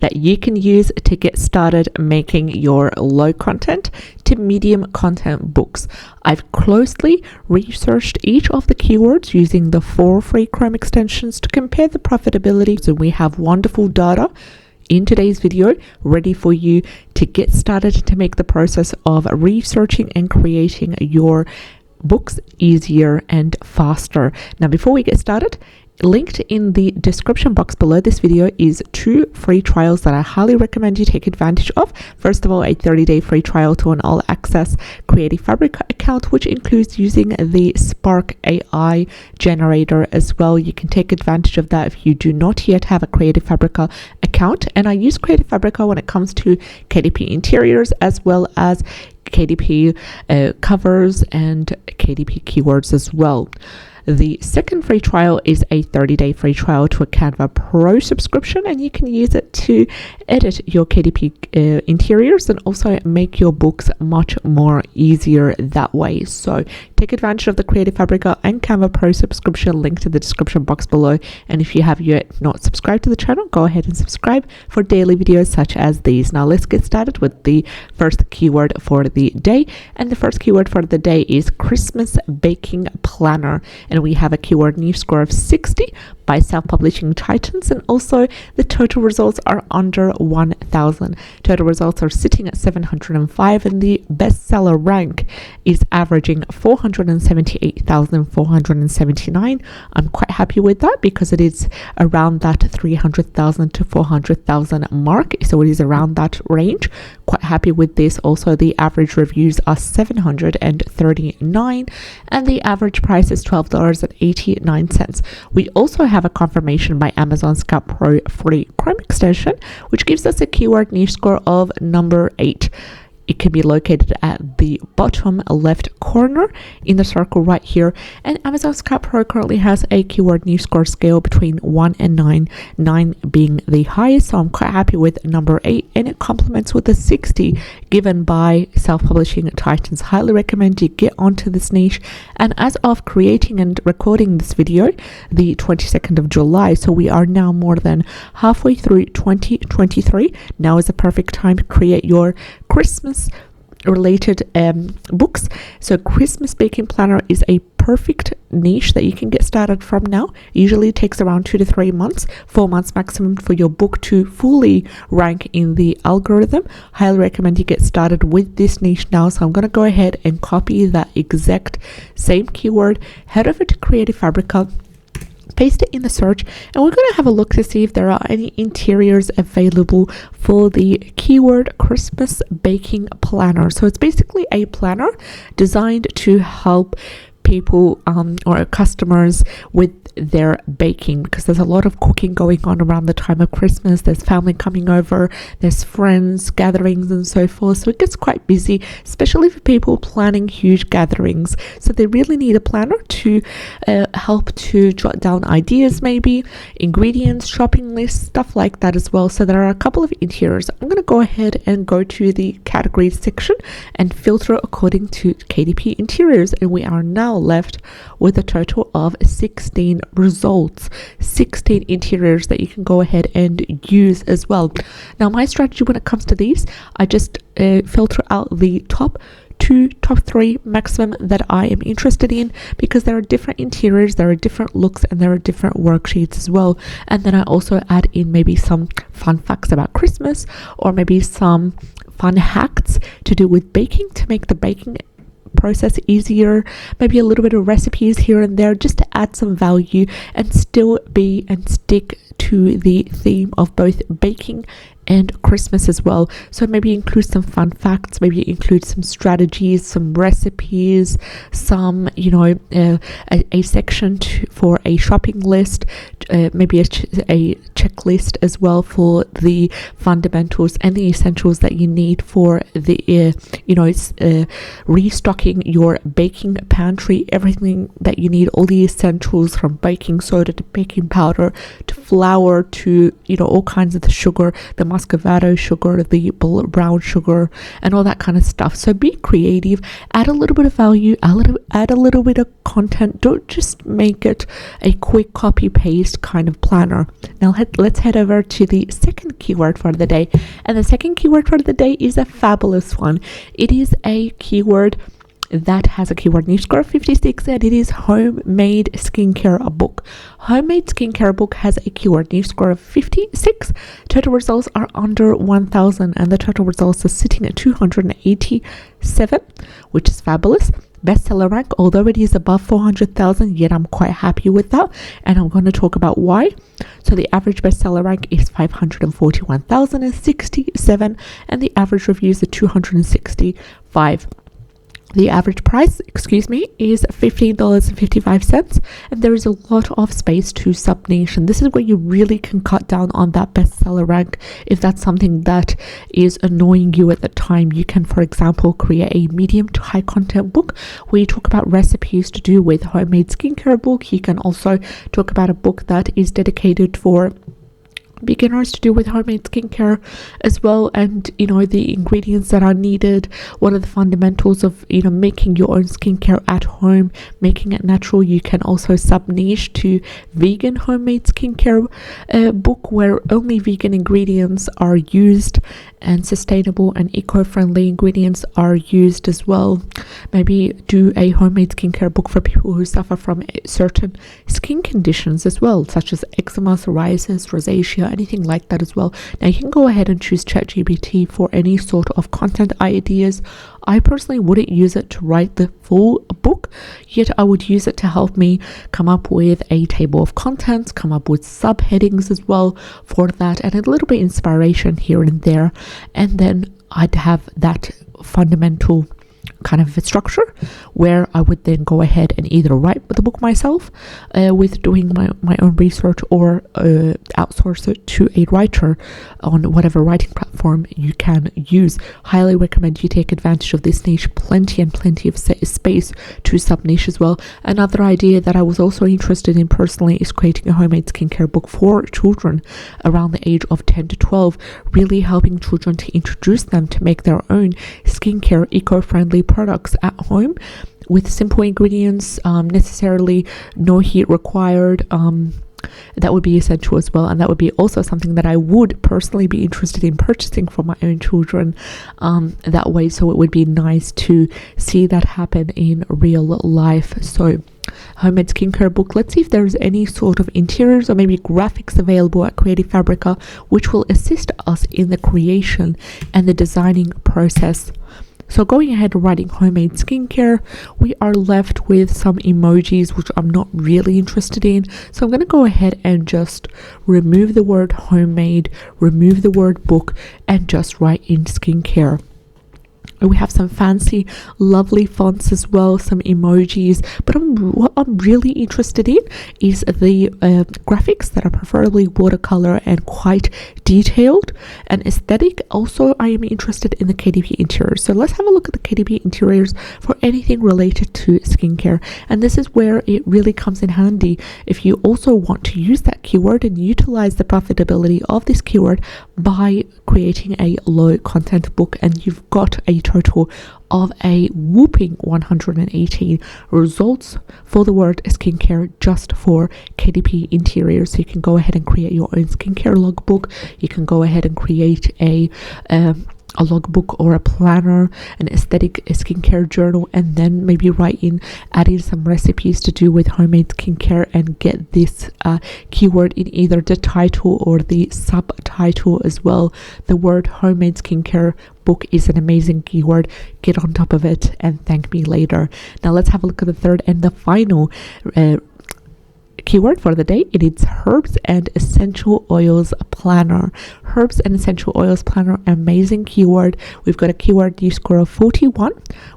that you can use to get started making your low content to medium content books. I've closely researched each of the keywords using the 4 free Chrome extensions to compare the profitability. So we have wonderful data in today's video ready for you to get started to make the process of researching and creating your books easier and faster. Now, before we get started, linked in the description box below this video is 2 free trials that I highly recommend you take advantage of. First of all, a 30-day free trial to an all-access Creative Fabrica account, which includes using the Spark AI generator as well. You can take advantage of that if you do not yet have a Creative Fabrica account. And I use Creative Fabrica when it comes to KDP interiors as well as KDP covers and KDP keywords as well. The second free trial is a 30-day free trial to a Canva Pro subscription, and you can use it to edit your KDP interiors and also make your books much more easier that way. So take advantage of the Creative Fabrica and Canva Pro subscription, linked in the description box below. And if you have yet not subscribed to the channel, go ahead and subscribe for daily videos such as these. Now let's get started with the first keyword for the day. And the first keyword for the day is Christmas Baking Planner. And we have a keyword niche score of 60 by self-publishing titans, and also the total results are under 1,000. Total results are sitting at 705, and the bestseller rank is averaging 478,479. I'm quite happy with that because it is around that 300,000 to 400,000 mark, so it is around that range. Quite happy with this. Also, the average reviews are 739, and the average price is $12.89. We also have a confirmation by Amazon Scout Pro free Chrome extension, which gives us a keyword niche score of number 8. It can be located at the bottom left corner in the circle right here. And Amazon Scout Pro currently has a keyword niche score scale between 1 and 9, 9 being the highest. So I'm quite happy with number 8, and it complements with the 60 given by self-publishing titans. Highly recommend you get onto this niche. And as of creating and recording this video, the 22nd of July, so we are now more than halfway through 2023. Now is the perfect time to create your Christmas related books. So Christmas Baking Planner is a perfect niche that you can get started from now. Usually it takes around 2 to 3 months, 4 months maximum for your book to fully rank in the algorithm. Highly recommend you get started with this niche now. So I'm going to go ahead and copy that exact same keyword, head over to Creative Fabrica, paste it in the search, and we're going to have a look to see if there are any interiors available for the keyword Christmas Baking Planner. So it's basically a planner designed to help people or customers with their baking, because there's a lot of cooking going on around the time of Christmas. There's family coming over, there's friends gatherings and so forth, so it gets quite busy, especially for people planning huge gatherings. So they really need a planner to help to jot down ideas, maybe ingredients, shopping lists, stuff like that as well. So there are a couple of interiors. I'm going to go ahead and go to the categories section and filter according to KDP interiors, and we are now left with a total of 16 results, 16 interiors that you can go ahead and use as well. Now, my strategy when it comes to these, I just filter out the top 3 maximum that I am interested in, because there are different interiors, there are different looks, and there are different worksheets as well. And then I also add in maybe some fun facts about Christmas, or maybe some fun hacks to do with baking to make the baking process easier, maybe a little bit of recipes here and there, just to add some value and still be and stick to the theme of both baking and Christmas as well. So maybe include some fun facts, maybe include some strategies, some recipes, some, a section for a shopping list, maybe a checklist as well for the fundamentals and the essentials that you need for the, restocking your baking pantry, everything that you need, all the essentials from baking soda to baking powder to flour to, all kinds of the sugar, the muscovado sugar, the brown sugar, and all that kind of stuff. So be creative, add a little bit of value, add a little bit of content. Don't just make it a quick copy paste kind of planner. Now let's head over to the second keyword for the day. And the second keyword for the day is a fabulous one. It is a keyword that has a keyword niche score of 56, and it is homemade skincare book. Homemade skincare book has a keyword niche score of 56. Total results are under 1,000, and the total results are sitting at 287, which is fabulous. Bestseller rank, although it is above 400,000, yet I'm quite happy with that, and I'm going to talk about why. So the average bestseller rank is 541,067, and the average reviews are 265. The average price, is $15.55, and there is a lot of space to subnation. This is where you really can cut down on that bestseller rank. If that's something that is annoying you at the time, you can, for example, create a medium to high content book where you talk about recipes to do with homemade skincare book. You can also talk about a book that is dedicated for beginners to do with homemade skincare as well, and the ingredients that are needed, what are the fundamentals of making your own skincare at home, making it natural. You can also sub niche to vegan homemade skincare book where only vegan ingredients are used and sustainable and eco-friendly ingredients are used as well. Maybe do a homemade skincare book for people who suffer from certain skin conditions as well, such as eczema, psoriasis, rosacea, anything like that as well. Now you can go ahead and choose ChatGPT for any sort of content ideas. I personally wouldn't use it to write the full book, yet I would use it to help me come up with a table of contents, come up with subheadings as well for that, and a little bit inspiration here and there. And then I'd have that fundamental kind of structure where I would then go ahead and either write the book myself with doing my own research, or outsource it to a writer on whatever writing platform you can use. Highly recommend you take advantage of this niche. Plenty of space to sub niche as well. Another idea that I was also interested in personally is creating a homemade skincare book for children around the age of 10 to 12, really helping children to introduce them to make their own skincare eco-friendly products at home with simple ingredients, necessarily no heat required. That would be essential as well, and that would be also something that I would personally be interested in purchasing for my own children that way. So it would be nice to see that happen in real life. So homemade skincare book. Let's see if there's any sort of interiors or maybe graphics available at Creative Fabrica which will assist us in the creation and the designing process. So going ahead and writing homemade skincare, we are left with some emojis which I'm not really interested in. So I'm going to go ahead and just remove the word homemade, remove the word book, and just write in skincare. We have some fancy, lovely fonts as well, some emojis. But what I'm really interested in is the graphics that are preferably watercolor and quite detailed and aesthetic. Also, I am interested in the KDP interiors. So let's have a look at the KDP interiors for anything related to skincare. And this is where it really comes in handy if you also want to use that keyword and utilize the profitability of this keyword by creating a low content book. And you've got a total of a whooping 118 results for the word skincare just for KDP interiors. So you can go ahead and create your own skincare logbook. You can go ahead and create a logbook or a planner, an aesthetic skincare journal, and then maybe add in some recipes to do with homemade skincare and get this keyword in either the title or the subtitle as well. The word homemade skincare book is an amazing keyword. Get on top of it and thank me later. Now let's have a look at the third and the final keyword for the day. It is herbs and essential oils planner. Herbs and essential oils planner, amazing keyword. We've got a keyword niche score of 41,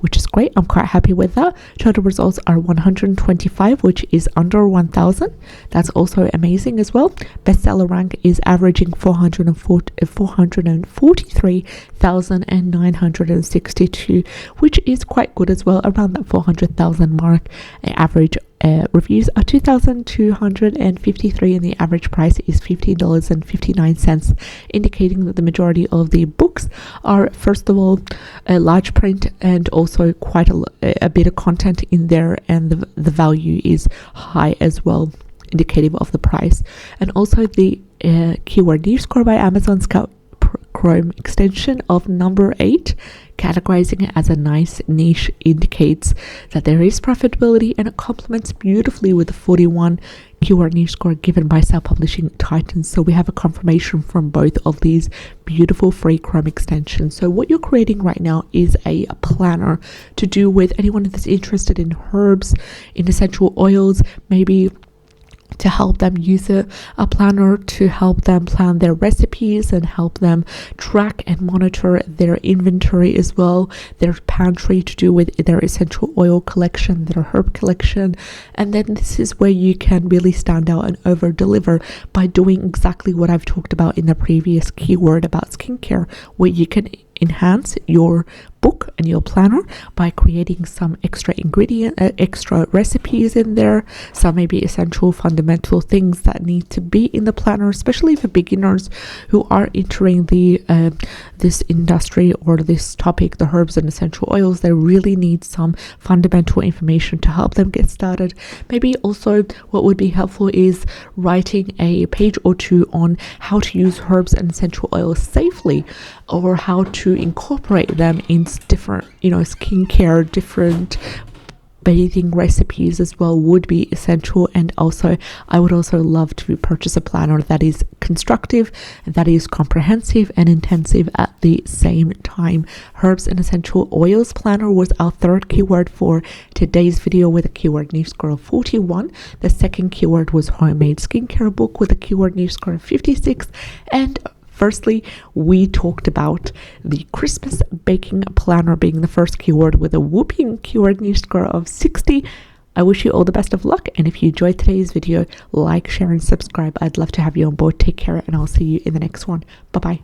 which is great. I'm quite happy with that. Total results are 125, which is under 1,000. That's also amazing as well. Bestseller rank is averaging 443,962, which is quite good as well, around that 400,000 mark. Average reviews are 2,253 and the average price is $15.59, indicating that the majority of the books are, first of all, a large print and also quite a bit of content in there, and the value is high as well, indicative of the price. And also the keyword niche score by Amazon Scout Chrome extension of number 8, categorizing it as a nice niche, indicates that there is profitability, and it complements beautifully with the 41 keyword niche score given by self-publishing titans. So we have a confirmation from both of these beautiful free Chrome extensions. So what you're creating right now is a planner to do with anyone that's interested in herbs, in essential oils, maybe to help them use a planner to help them plan their recipes and help them track and monitor their inventory as well, their pantry, to do with their essential oil collection, their herb collection. And then this is where you can really stand out and over deliver by doing exactly what I've talked about in the previous keyword about skincare, where you can enhance your book and your planner by creating some extra extra recipes in there, some maybe essential fundamental things that need to be in the planner, especially for beginners who are entering the this industry or this topic, the herbs and essential oils. They really need some fundamental information to help them get started. Maybe also what would be helpful is writing a page or two on how to use herbs and essential oils safely, or how to incorporate them in different, skincare, different bathing recipes as well would be essential. And also I would also love to purchase a planner that is constructive, that is comprehensive and intensive at the same time. Herbs and essential oils planner was our third keyword for today's video with a keyword niche score of 41. The second keyword was homemade skincare book with a keyword niche score of 56. And firstly, we talked about the Christmas baking planner being the first keyword with a whooping keyword niche score of 60. I wish you all the best of luck, and if you enjoyed today's video, like, share and subscribe. I'd love to have you on board. Take care, and I'll see you in the next one. Bye bye.